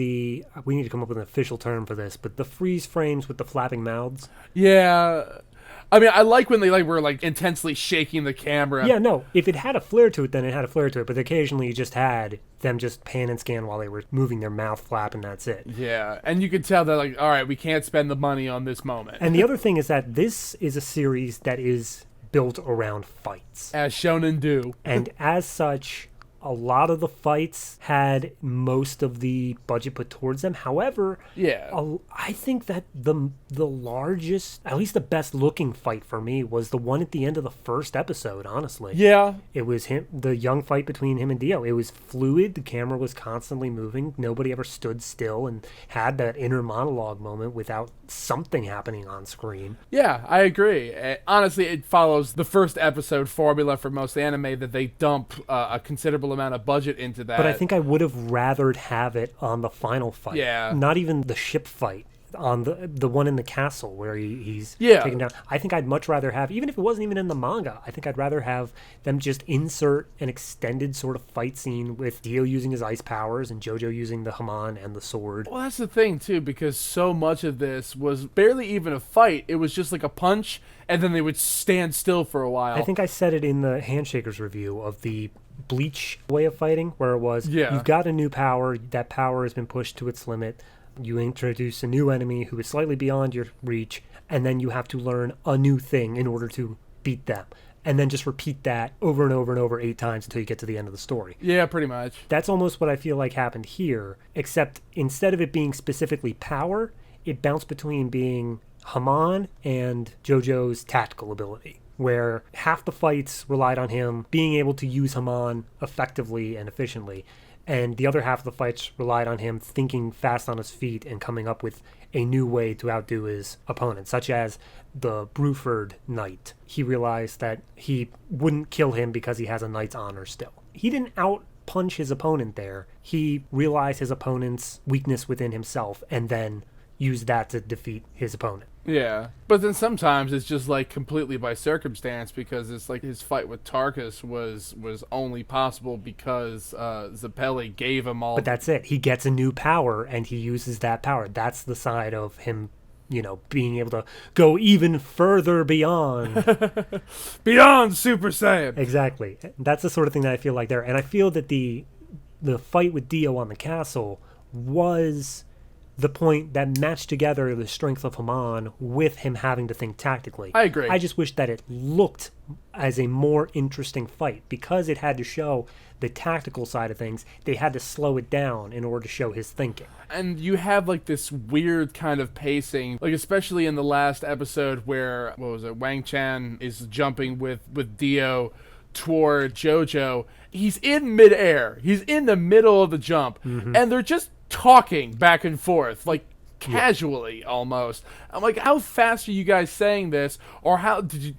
we need to come up with an official term for this, but the freeze frames with the flapping mouths. Yeah. I mean, I like when they were intensely shaking the camera. Yeah, no. If it had a flair to it, then it had a flair to it. But occasionally you just had them just pan and scan while they were moving their mouth flap, and that's it. Yeah, and you could tell that, all right, we can't spend the money on this moment. And the other thing is that this is a series that is built around fights. As shonen do. And as such, a lot of the fights had most of the budget put towards them. However, I think that the largest, at least the best looking fight for me, was the one at the end of the first episode, honestly. Yeah. It was the young fight between him and Dio. It was fluid. The camera was constantly moving. Nobody ever stood still and had that inner monologue moment without something happening on screen. Yeah, I agree. Honestly, it follows the first episode formula for most anime, that they dump a considerable amount of budget into that. But I think I would have rathered have it on the final fight. Yeah. Not even the ship fight. on the one in the castle where he's Yeah. taken down. I think I'd much rather have, even if it wasn't even in the manga, I think I'd rather have them just insert an extended sort of fight scene with Dio using his ice powers and JoJo using the Haman and the sword. Well, that's the thing, too, because so much of this was barely even a fight. It was just like a punch, and then they would stand still for a while. I think I said it in the Handshakers review of the Bleach way of fighting, where it was, you've got a new power, that power has been pushed to its limit, you introduce a new enemy who is slightly beyond your reach, and then you have to learn a new thing in order to beat them. And then just repeat that over and over and over 8 times until you get to the end of the story. Yeah, pretty much. That's almost what I feel like happened here, except instead of it being specifically power, it bounced between being Haman and JoJo's tactical ability, where half the fights relied on him being able to use Haman effectively and efficiently, and the other half of the fights relied on him thinking fast on his feet and coming up with a new way to outdo his opponent, such as the Bruford Knight. He realized that he wouldn't kill him because he has a knight's honor still. He didn't out-punch his opponent there. He realized his opponent's weakness within himself and then used that to defeat his opponent. Yeah, but then sometimes it's just like completely by circumstance, because it's like his fight with Tarkus was only possible because Zappelli gave him all. But that's it. He gets a new power and he uses that power. That's the side of him, being able to go even further beyond. Beyond Super Saiyan. Exactly. That's the sort of thing that I feel like there. And I feel that the fight with Dio on the castle was the point that matched together the strength of Haman with him having to think tactically. I agree. I just wish that it looked as a more interesting fight. Because it had to show the tactical side of things, they had to slow it down in order to show his thinking. And you have like this weird kind of pacing, like especially in the last episode where, Wang Chan is jumping with Dio toward JoJo. He's in midair. He's in the middle of the jump. Mm-hmm. And they're just talking back and forth, like casually almost. I'm like, how fast are you guys saying this? Or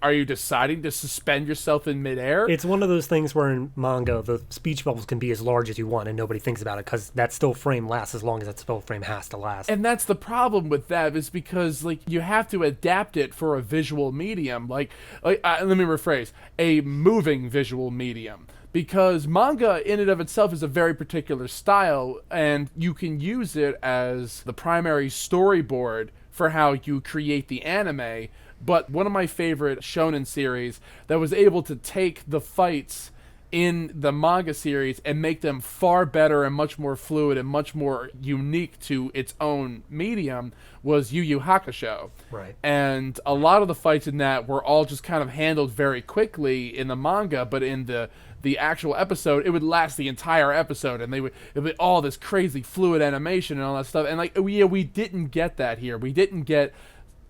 are you deciding to suspend yourself in midair? It's one of those things where in manga, the speech bubbles can be as large as you want and nobody thinks about it because that still frame lasts as long as that still frame has to last. And that's the problem with that, is because like you have to adapt it for a visual medium. Let me rephrase, a moving visual medium. Because manga in and of itself is a very particular style, and you can use it as the primary storyboard for how you create the anime. But one of my favorite shonen series that was able to take the fights in the manga series and make them far better and much more fluid and much more unique to its own medium was Yu Yu Hakusho. Right. And a lot of the fights in that were all just kind of handled very quickly in the manga, but in the actual episode, it would last the entire episode, and it would be all this crazy fluid animation and all that stuff. And like, we didn't get that here. We didn't get.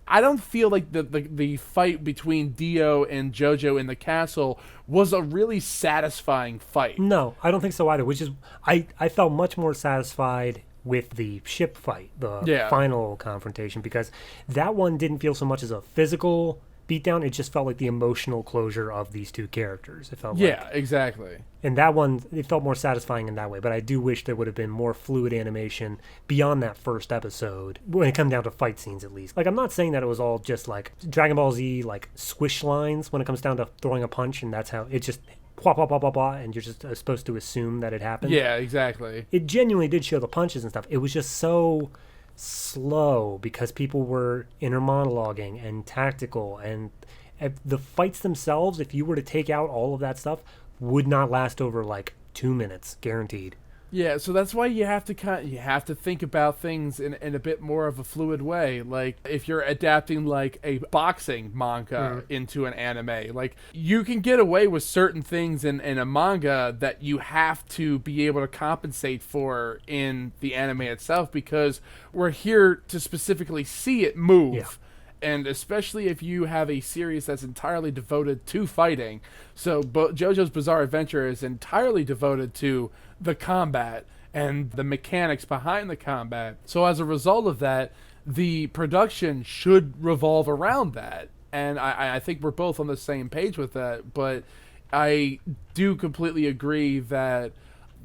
I don't feel like the fight between Dio and JoJo in the castle was a really satisfying fight. No, I don't think so either. Which is, I felt much more satisfied with the ship fight, the final confrontation, because that one didn't feel so much as a physical beatdown. It just felt like the emotional closure of these two characters. It felt exactly. And that one, it felt more satisfying in that way. But I do wish there would have been more fluid animation beyond that first episode, when it comes down to fight scenes at least. Like, I'm not saying that it was all just like Dragon Ball Z, like squish lines when it comes down to throwing a punch, and that's how it just blah, blah, blah, blah, blah, and you're just supposed to assume that it happened. Yeah, exactly. It genuinely did show the punches and stuff. It was just so slow because people were inner monologuing and tactical, and the fights themselves, if you were to take out all of that stuff, would not last over like 2 minutes, guaranteed. Yeah, so that's why you have to think about things in a bit more of a fluid way. Like, if you're adapting like a boxing manga into an anime, like, you can get away with certain things in a manga that you have to be able to compensate for in the anime itself, because we're here to specifically see it move. Yeah. And especially if you have a series that's entirely devoted to fighting. So JoJo's Bizarre Adventure is entirely devoted to the combat and the mechanics behind the combat. So as a result of that, the production should revolve around that. And I think we're both on the same page with that. But I do completely agree that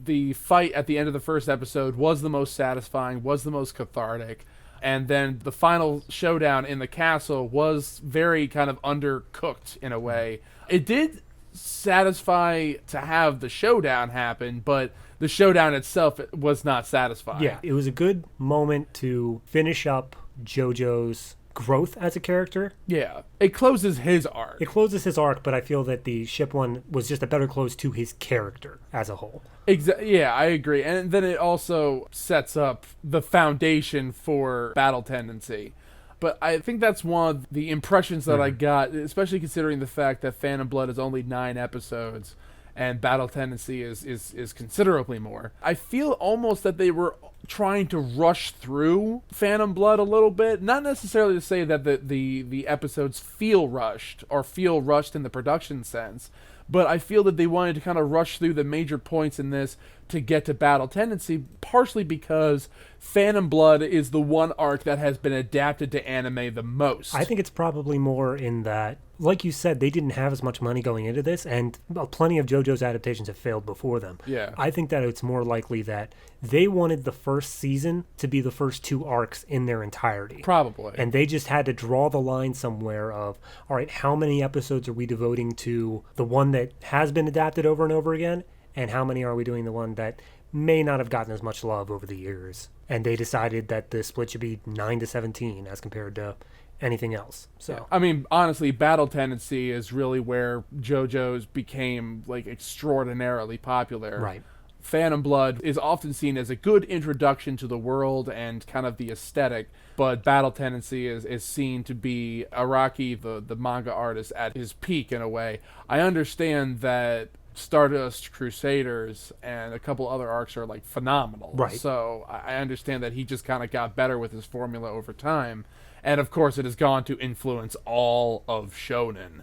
the fight at the end of the first episode was the most satisfying, was the most cathartic. And then the final showdown in the castle was very kind of undercooked in a way. It did satisfy to have the showdown happen, but the showdown itself was not satisfying. Yeah, it was a good moment to finish up JoJo's growth as a character. Yeah. It closes his arc. It closes his arc, but I feel that the ship one was just a better close to his character as a whole. Yeah, I agree. And then it also sets up the foundation for battle tendency. But I think that's one of the impressions that I got, especially considering the fact that Phantom Blood is only 9 episodes and Battle Tendency is considerably more. I feel almost that they were trying to rush through Phantom Blood a little bit. Not necessarily to say that the episodes feel rushed or feel rushed in the production sense, but I feel that they wanted to kind of rush through the major points in this to get to Battle Tendency, partially because Phantom Blood is the one arc that has been adapted to anime the most. I think it's probably more in that, like you said, they didn't have as much money going into this, and plenty of JoJo's adaptations have failed before them. Yeah. I think that it's more likely that they wanted the first season to be the first 2 arcs in their entirety. Probably. And they just had to draw the line somewhere of, all right, how many episodes are we devoting to the one that has been adapted over and over again, and how many are we doing the one that may not have gotten as much love over the years? And they decided that the split should be 9-17 as compared to anything else. So yeah. I mean, honestly, Battle Tendency is really where JoJo's became like extraordinarily popular. Right. Phantom Blood is often seen as a good introduction to the world and kind of the aesthetic, but Battle Tendency is seen to be Araki, the manga artist, at his peak in a way. I understand that Stardust Crusaders and a couple other arcs are like phenomenal. Right. So I understand that he just kind of got better with his formula over time. And of course, it has gone to influence all of shonen.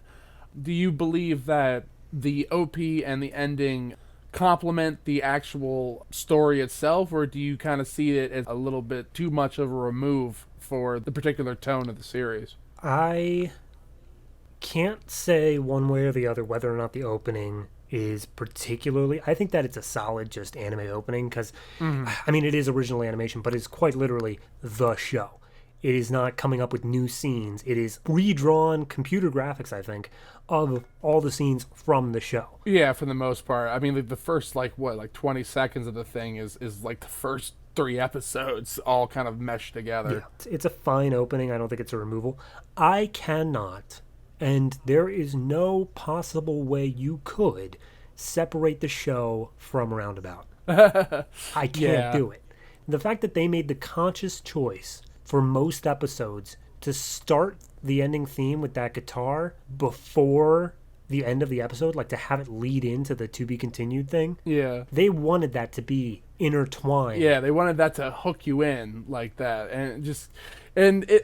Do you believe that the OP and the ending complement the actual story itself, or do you kind of see it as a little bit too much of a remove for the particular tone of the series? I can't say one way or the other whether or not the opening is particularly... I think that it's a solid just anime opening because, I mean, it is original animation, but it's quite literally the show. It is not coming up with new scenes. It is redrawn computer graphics, I think, of all the scenes from the show. Yeah, for the most part. I mean, the first, 20 seconds of the thing is like the first 3 episodes all kind of meshed together. Yeah, it's a fine opening. I don't think it's a removal. I cannot, and there is no possible way you could separate the show from Roundabout. I can't do it. The fact that they made the conscious choice for most episodes to start the ending theme with that guitar before the end of the episode, like to have it lead into the to be continued thing. Yeah. They wanted that to be intertwined. Yeah, they wanted that to hook you in like that.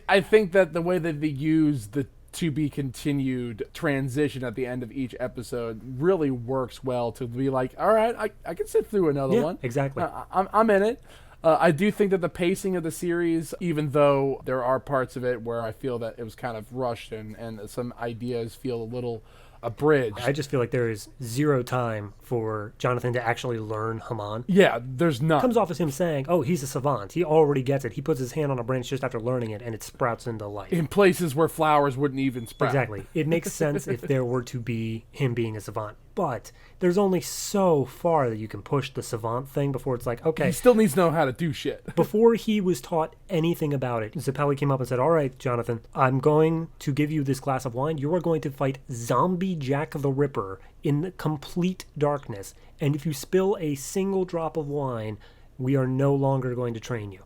I think that the way that they use the to be continued transition at the end of each episode really works well to be like, all right, I can sit through another one. Exactly. I'm in it. I do think that the pacing of the series, even though there are parts of it where I feel that it was kind of rushed and some ideas feel a little abridged. I just feel like there is zero time for Jonathan to actually learn Haman. Yeah, there's none. It comes off as him saying, oh, he's a savant. He already gets it. He puts his hand on a branch just after learning it, and it sprouts into life. In places where flowers wouldn't even sprout. Exactly. It makes sense if there were to be him being a savant. But there's only so far that you can push the savant thing before it's like, okay. He still needs to know how to do shit. Before he was taught anything about it, Zappelli came up and said, all right, Jonathan, I'm going to give you this glass of wine. You are going to fight zombie Jack the Ripper in complete darkness. And if you spill a single drop of wine, we are no longer going to train you.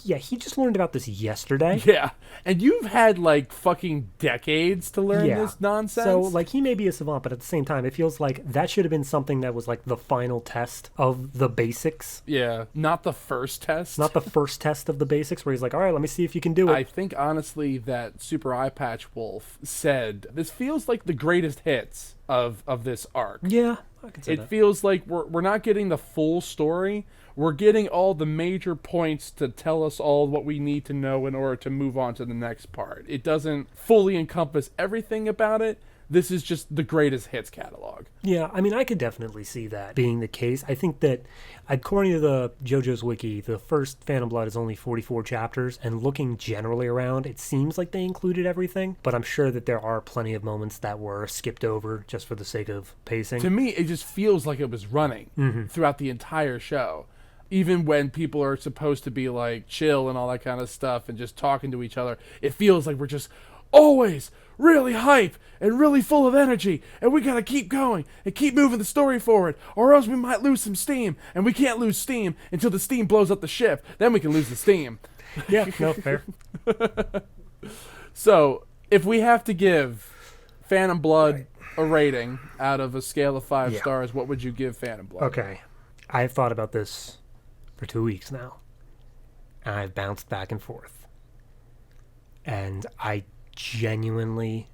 Yeah, he just learned about this yesterday. Yeah, and you've had, fucking decades to learn this nonsense. So, he may be a savant, but at the same time, it feels like that should have been something that was, the final test of the basics. Yeah, not the first test. Not the first test of the basics, where he's like, all right, let me see if you can do it. I think, honestly, that Super Eye Patch Wolf said, this feels like the greatest hits of this arc. Yeah, I can say that. It feels like we're not getting the full story. We're getting all the major points to tell us all what we need to know in order to move on to the next part. It doesn't fully encompass everything about it, this is just the greatest hits catalog. Yeah, I mean, I could definitely see that being the case. I think that, according to the JoJo's wiki, the first Phantom Blood is only 44 chapters, and looking generally around, it seems like they included everything, but I'm sure that there are plenty of moments that were skipped over just for the sake of pacing. To me, it just feels like it was running throughout the entire show. Even when people are supposed to be like chill and all that kind of stuff and just talking to each other, it feels like we're just always really hype and really full of energy, and we gotta keep going and keep moving the story forward, or else we might lose some steam, and we can't lose steam until the steam blows up the ship. Then we can lose the steam. Yeah, no, fair. So, if we have to give Phantom Blood a rating out of a scale of 5 stars, what would you give Phantom Blood? Okay. I've thought about this for 2 weeks now, and I've bounced back and forth. And I genuinely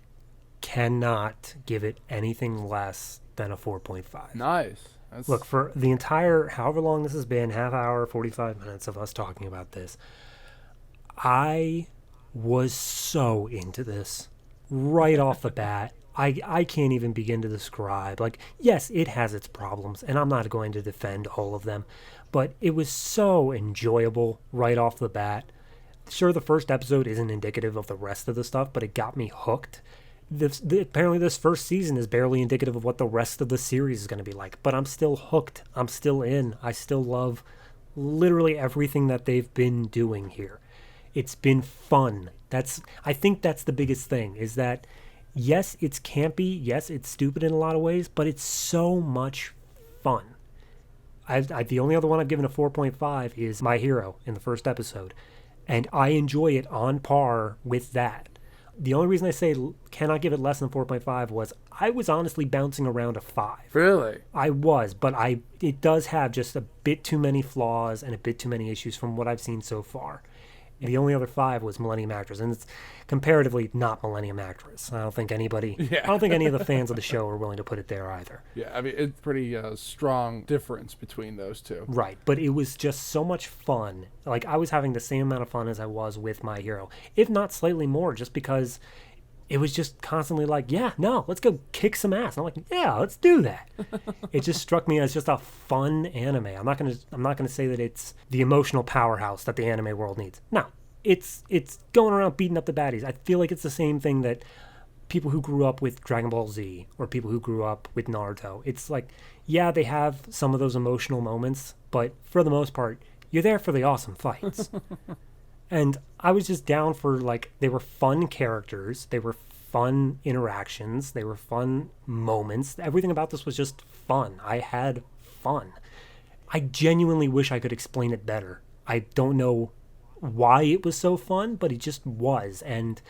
cannot give it anything less than a 4.5. Nice. Look, for the entire, however long this has been, half hour, 45 minutes of us talking about this, I was so into this right off the bat. I can't even begin to describe. Like, yes, it has its problems, and I'm not going to defend all of them, but it was so enjoyable right off the bat. Sure, the first episode isn't indicative of the rest of the stuff, but it got me hooked. Apparently this first season is barely indicative of what the rest of the series is going to be like, but I'm still hooked. I'm still in. I still love literally everything that they've been doing here. It's been fun. I think that's the biggest thing, is that yes, it's campy, yes, it's stupid in a lot of ways, but it's so much fun. The only other one I've given a 4.5 is My Hero in the first episode, and I enjoy it on par with that. The only reason I say cannot give it less than 4.5 was I was honestly bouncing around a 5. Really? I was, but it does have just a bit too many flaws and a bit too many issues from what I've seen so far. And the only other 5 was Millennium Actress, and it's comparatively not Millennium Actress. I don't think any of the fans of the show are willing to put it there either. Yeah, I mean, it's pretty strong difference between those two. Right, but it was just so much fun. Like, I was having the same amount of fun as I was with My Hero, if not slightly more, just because it was just constantly like, yeah, no, let's go kick some ass. And I'm like, yeah, let's do that. It just struck me as just a fun anime. I'm not gonna say that it's the emotional powerhouse that the anime world needs. No, it's going around beating up the baddies. I feel like it's the same thing that people who grew up with Dragon Ball Z or people who grew up with Naruto. It's like, yeah, they have some of those emotional moments, but for the most part, you're there for the awesome fights. And I was just down for, like, they were fun characters, they were fun interactions, they were fun moments. Everything about this was just fun. I had fun. I genuinely wish I could explain it better. I don't know why it was so fun, but it just was. And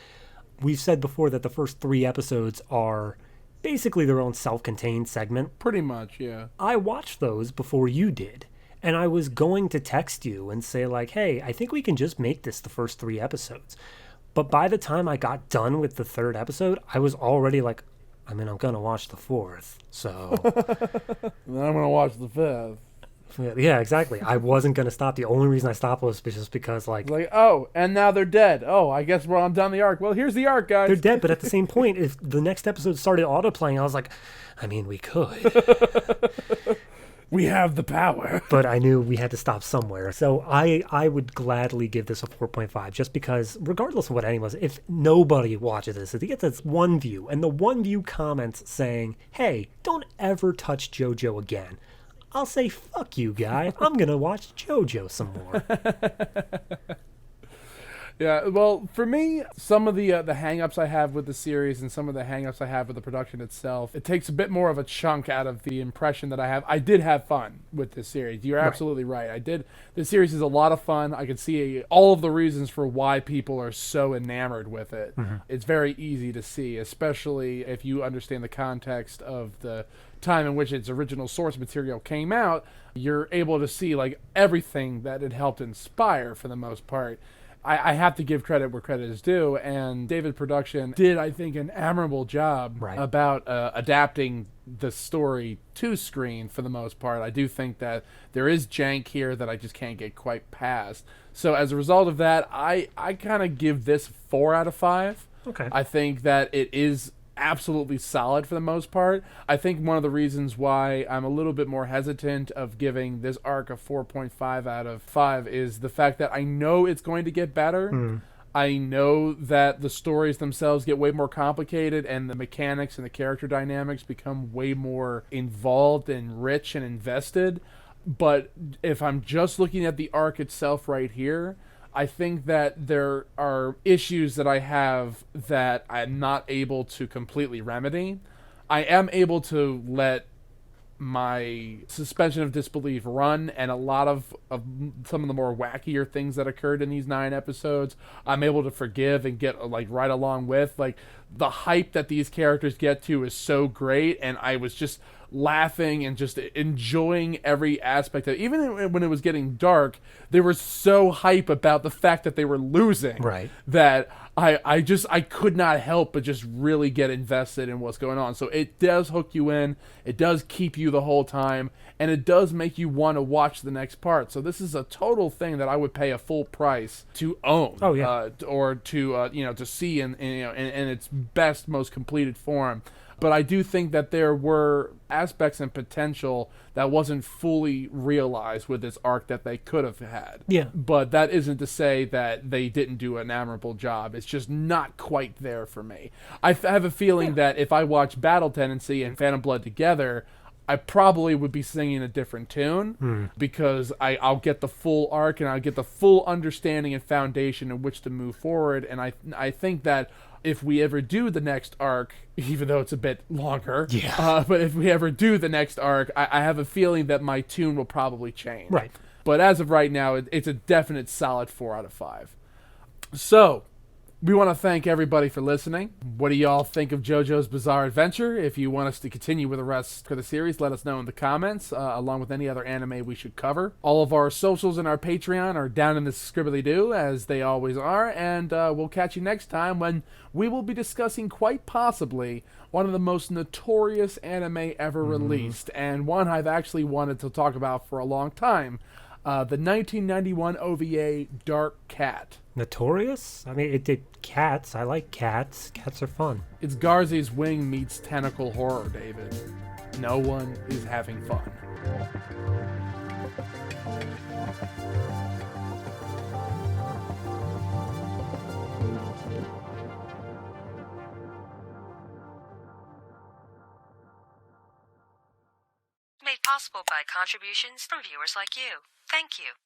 we've said before that the first 3 episodes are basically their own self-contained segment. Pretty much, yeah. I watched those before you did. And I was going to text you and say, like, hey, I think we can just make this the first 3 episodes. But by the time I got done with the 3rd episode, I was already like, I mean, I'm going to watch the 4th, so... Then I'm going to watch the 5th. Yeah, exactly. I wasn't going to stop. The only reason I stopped was just because, like... oh, and now they're dead. Oh, I guess we're on down the arc. Well, here's the arc, guys. They're dead, but at the same point, if the next episode started autoplaying, I was like, I mean, we could. We have the power. But I knew we had to stop somewhere. So I would gladly give this a 4.5 just because, regardless of what anyone says, if nobody watches this, if he gets this one view, and the one view comments saying, hey, don't ever touch JoJo again, I'll say, fuck you, guy. I'm going to watch JoJo some more. Yeah, well, for me, some of the hang-ups I have with the series and some of the hang-ups I have with the production itself, it takes a bit more of a chunk out of the impression that I have. I did have fun with this series. You're absolutely right. I did. This series is a lot of fun. I can see all of the reasons for why people are so enamored with it. Mm-hmm. It's very easy to see, especially if you understand the context of the time in which its original source material came out. You're able to see, like, everything that it helped inspire for the most part. I have to give credit where credit is due, and David Production did, I think, an admirable job about adapting the story to screen for the most part. I do think that there is jank here that I just can't get quite past. So as a result of that, I kind of give this 4 out of 5. Okay. I think that it is absolutely solid for the most part. I think one of the reasons why I'm a little bit more hesitant of giving this arc a 4.5 out of 5 is the fact that I know it's going to get better. I know that the stories themselves get way more complicated and the mechanics and the character dynamics become way more involved and rich and invested. But if I'm just looking at the arc itself right here, I think that there are issues that I have that I'm not able to completely remedy. I am able to let my suspension of disbelief run, and a lot of some of the more wackier things that occurred in these 9 episodes I'm able to forgive and get like right along with. Like, the hype that these characters get to is so great, and I was just laughing and just enjoying every aspect of it. Even when it was getting dark, they were so hype about the fact that they were losing, Right, that I could not help but just really get invested in what's going on. So it does hook you in, it does keep you the whole time, and it does make you want to watch the next part. So this is a total thing that I would pay a full price to own. Oh, yeah. Or to to see in its best, most completed form. But I do think that there were aspects and potential that wasn't fully realized with this arc that they could have had. Yeah. But that isn't to say that they didn't do an admirable job. It's just not quite there for me. I have a feeling that if I watch Battle Tendency and Phantom Blood together, I probably would be singing a different tune because I'll get the full arc and I'll get the full understanding and foundation in which to move forward. And I think that if we ever do the next arc, even though it's a bit longer, but if we ever do the next arc, I have a feeling that my tune will probably change. Right. But as of right now, it's a definite solid 4 out of 5. So, we want to thank everybody for listening. What do y'all think of JoJo's Bizarre Adventure? If you want us to continue with the rest of the series, let us know in the comments, along with any other anime we should cover. All of our socials and our Patreon are down in the scribbly-doo, as they always are, and we'll catch you next time when we will be discussing, quite possibly, one of the most notorious anime ever released, and one I've actually wanted to talk about for a long time, the 1991 OVA Dark Cat. Notorious? I mean, it did cats. I like cats. Cats are fun. It's Garzy's Wing meets tentacle horror, David. No one is having fun. Made possible by contributions from viewers like you. Thank you.